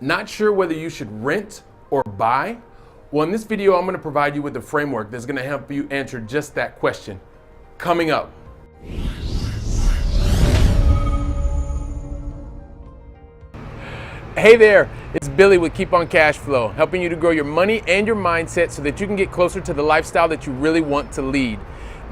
Not sure whether you should rent or buy? Well, in this video, I'm going to provide you with a framework that's going to help you answer just that question. Coming up. Hey there, it's Billy with Keep on Cash Flow, helping you to grow your money and your mindset so that you can get closer to the lifestyle that you really want to lead.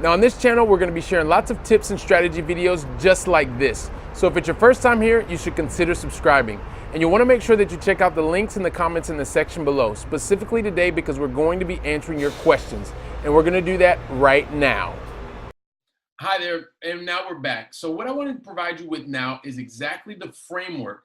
Now on this channel, we're going to be sharing lots of tips and strategy videos just like this. So if it's your first time here, you should consider subscribing. And you'll want to make sure that you check out the links in the comments in the section below, specifically today because we're going to be answering your questions. And we're going to do that right now. Hi there, and now we're back. So what I want to provide you with now is exactly the framework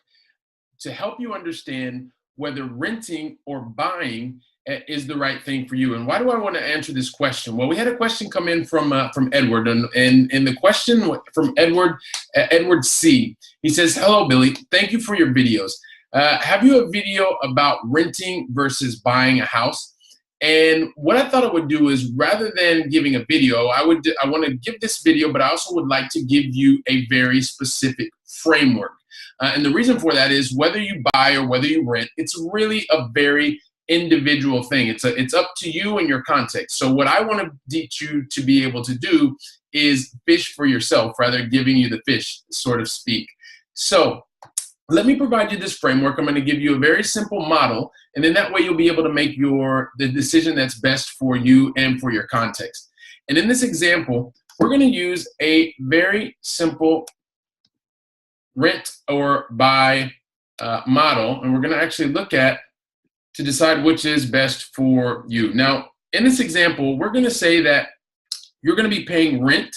to help you understand whether renting or buying is the right thing for you. And why do I want to answer this question? Well, we had a question come in from Edward, and the question from Edward C. He says, "Hello, Billy. Thank you for your videos. Have you a video about renting versus buying a house?" And what I thought I would do is, rather than giving a video, I want to give this video, but I also would like to give you a very specific framework. And the reason for that is whether you buy or whether you rent, it's really a very individual thing. It's up to you and your context. So what I want to teach you to be able to do is fish for yourself, rather giving you the fish, so to speak. So let me provide you this framework. I'm going to give you a very simple model, and then that way you'll be able to make the decision that's best for you and for your context. And in this example, we're going to use a very simple rent or buy model, and we're going to actually look at to decide which is best for you. Now, in this example, we're going to say that you're going to be paying rent,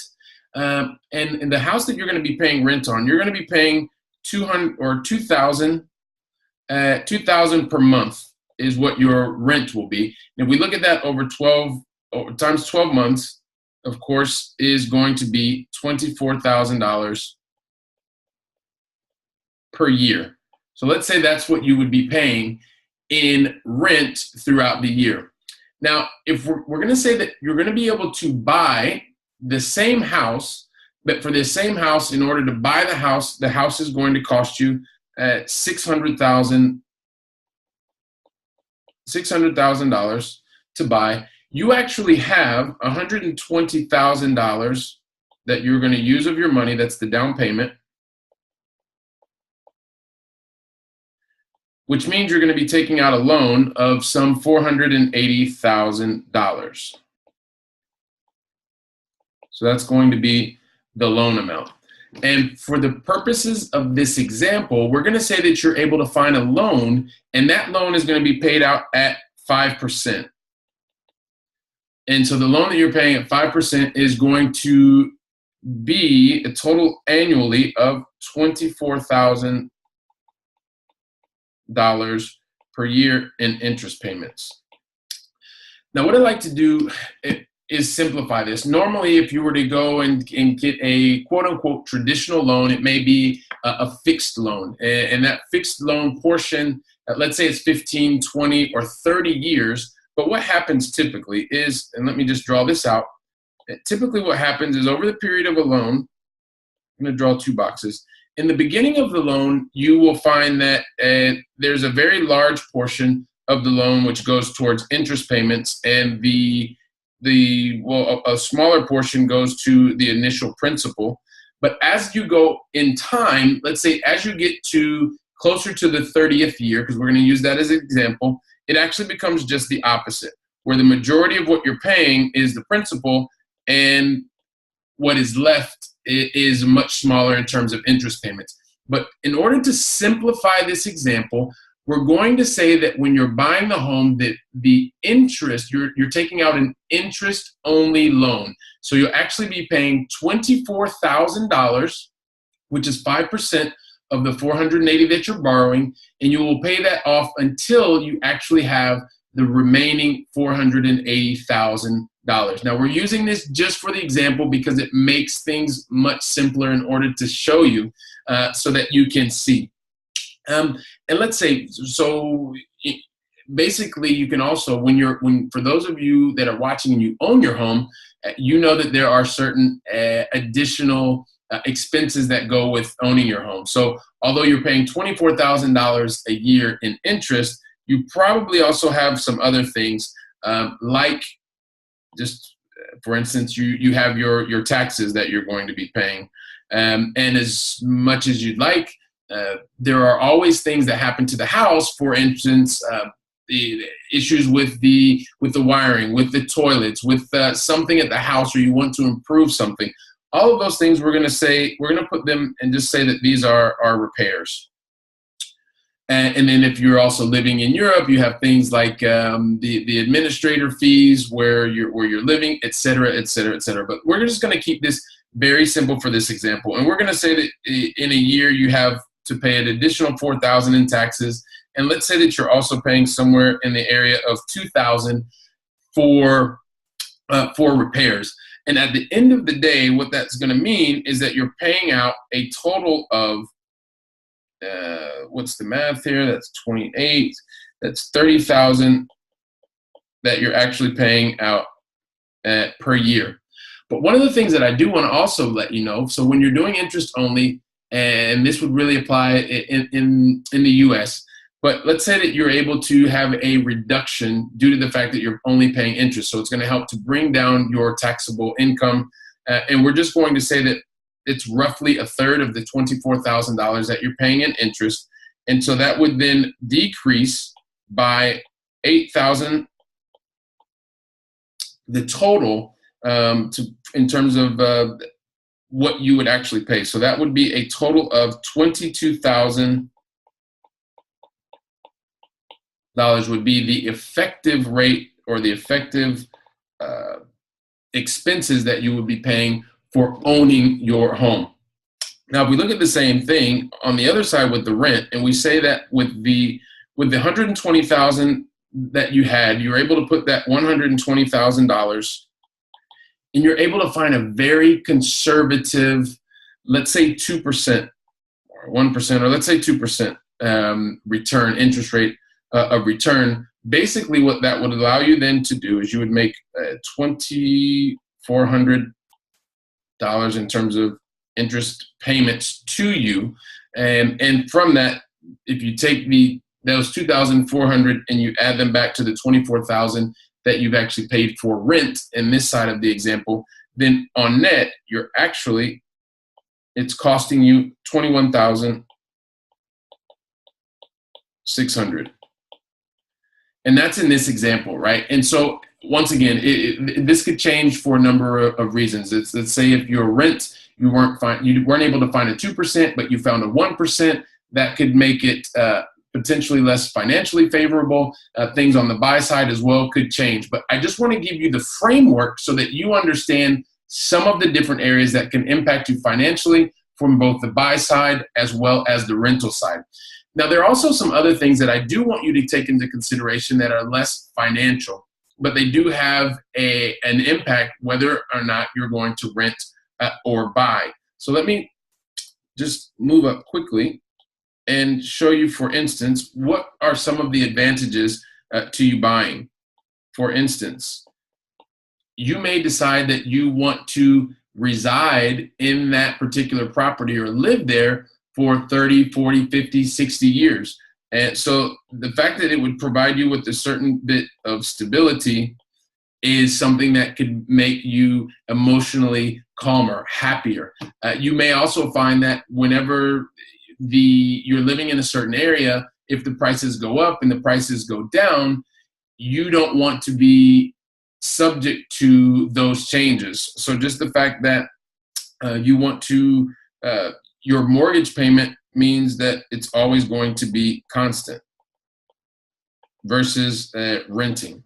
and in the house that you're going to be paying rent on, you're going to be paying $200 or $2,000 per month is what your rent will be. And if we look at that over 12 times 12 months, of course, is going to be $24,000 per year. So let's say that's what you would be paying in rent throughout the year. Now, if we're going to say that you're going to be able to buy the same house, but for the same house, in order to buy the house is going to cost you $600,000 to buy. You actually have $120,000 that you're going to use of your money. That's the down payment, which means you're going to be taking out a loan of some $480,000. So that's going to be the loan amount. And for the purposes of this example, we're going to say that you're able to find a loan, and that loan is going to be paid out at 5%. And so the loan that you're paying at 5% is going to be a total annually of $24,000 per year in interest payments. Now, what I like to do is simplify this. Normally, if you were to go and get a quote-unquote traditional loan, it may be a fixed loan. And that fixed loan portion, let's say it's 15, 20, or 30 years. But what happens typically is, and let me just draw this out, typically what happens is over the period of a loan, I'm going to draw two boxes. In the beginning of the loan, you will find that there's a very large portion of the loan which goes towards interest payments, and a smaller portion goes to the initial principal. But as you go in time, let's say as you get to closer to the 30th year, because we're going to use that as an example, it actually becomes just the opposite, where the majority of what you're paying is the principal, and what is left is much smaller in terms of interest payments. But in order to simplify this example, we're going to say that when you're buying the home, that the interest, you're taking out an interest-only loan. So you'll actually be paying $24,000, which is 5% of the $480,000 that you're borrowing, and you will pay that off until you actually have the remaining $480,000. Now, we're using this just for the example because it makes things much simpler in order to show you so that you can see. And let's say, so basically you can also, for those of you that are watching and you own your home, you know that there are certain additional expenses that go with owning your home. So although you're paying $24,000 a year in interest, you probably also have some other things like just, for instance, you have your taxes that you're going to be paying. And as much as you'd like, there are always things that happen to the house. For instance, the issues with the wiring, with the toilets, with something at the house, or you want to improve something. All of those things we're going to put them and just say that these are repairs. And then if you're also living in Europe, you have things like the administrator fees where you're living, et cetera, et cetera, et cetera. But we're just going to keep this very simple for this example. And we're going to say that in a year you have to pay an additional $4,000 in taxes. And let's say that you're also paying somewhere in the area of $2,000 for repairs. And at the end of the day, what that's going to mean is that you're paying out a total of what's the math here? That's 28. That's 30,000 that you're actually paying out per year. But one of the things that I do want to also let you know, so when you're doing interest only, and this would really apply in the U.S., but let's say that you're able to have a reduction due to the fact that you're only paying interest. So it's going to help to bring down your taxable income. And we're just going to say that it's roughly a third of the $24,000 that you're paying in interest. And so that would then decrease by $8,000, the total in terms of what you would actually pay. So that would be a total of $22,000 would be the effective rate or the effective expenses that you would be paying for owning your home. Now, if we look at the same thing on the other side with the rent, and we say that with the $120,000 that you had, you're able to put that $120,000, and you're able to find a very conservative, let's say 2% or 1%, or let's say 2% return, interest rate of return. Basically, what that would allow you then to do is you would make $2,400 in terms of interest payments to you, and from that, if you take those $2,400 and you add them back to the $24,000 that you've actually paid for rent in this side of the example, then on net it's costing you $21,600, and that's in this example, right? And so once again, this could change for a number of reasons. Let's say if your rent, you weren't able to find a 2%, but you found a 1%, that could make it potentially less financially favorable. Things on the buy side as well could change. But I just want to give you the framework so that you understand some of the different areas that can impact you financially from both the buy side as well as the rental side. Now, there are also some other things that I do want you to take into consideration that are less financial, but they do have an impact whether or not you're going to rent or buy. So let me just move up quickly and show you, for instance, what are some of the advantages to you buying. For instance, you may decide that you want to reside in that particular property or live there for 30, 40, 50, 60 years. And so the fact that it would provide you with a certain bit of stability is something that could make you emotionally calmer, happier. You may also find that whenever you're living in a certain area, if the prices go up and the prices go down, you don't want to be subject to those changes. So just the fact that you want to, your mortgage payment means that it's always going to be constant versus renting.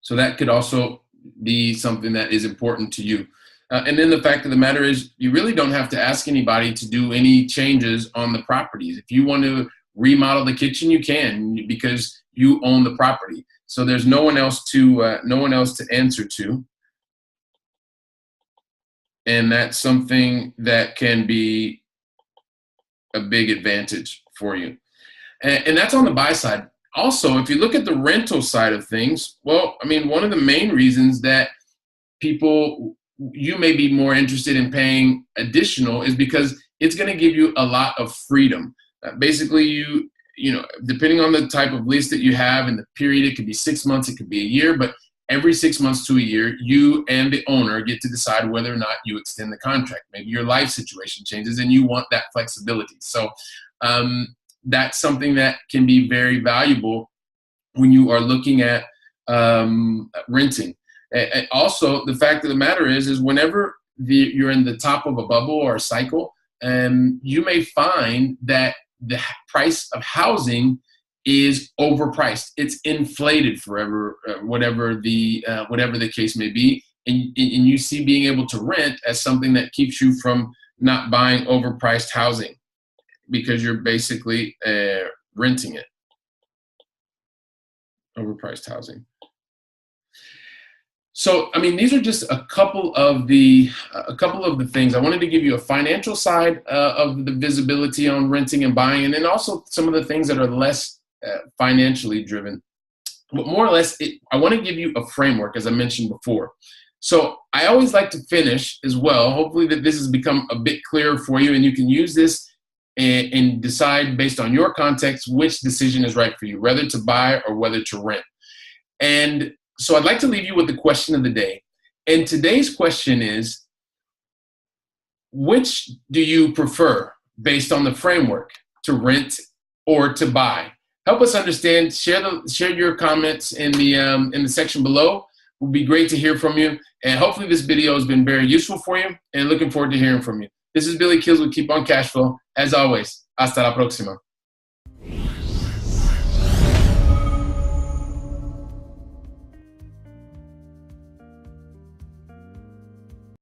So that could also be something that is important to you. And then the fact of the matter is you really don't have to ask anybody to do any changes on the properties. If you want to remodel the kitchen, you can, because you own the property. So there's no one else to answer to. And that's something that can be a big advantage for you. And that's on the buy side. Also, if you look at the rental side of things, well, I mean, one of the main reasons that people you may be more interested in paying additional is because it's going to give you a lot of freedom. Basically, you know, depending on the type of lease that you have and the period, it could be 6 months, it could be a year, but every 6 months to a year, you and the owner get to decide whether or not you extend the contract. Maybe your life situation changes and you want that flexibility. So that's something that can be very valuable when you are looking at renting. And also, the fact of the matter is whenever you're in the top of a bubble or a cycle, you may find that the price of housing is overpriced. It's inflated forever, whatever the case may be. And you see being able to rent as something that keeps you from not buying overpriced housing because you're basically renting it. Overpriced housing. So, I mean, these are just a couple of the things. I wanted to give you a financial side of the visibility on renting and buying, and then also some of the things that are less financially driven. But more or less, I want to give you a framework, as I mentioned before. So I always like to finish as well. Hopefully that this has become a bit clearer for you, and you can use this and decide based on your context which decision is right for you, whether to buy or whether to rent. And so I'd like to leave you with the question of the day. And today's question is, which do you prefer based on the framework, to rent or to buy? Help us understand. Share your comments in the section below. It would be great to hear from you. And hopefully this video has been very useful for you, and looking forward to hearing from you. This is Billy Kills with Keep on Cashflow. As always, hasta la próxima.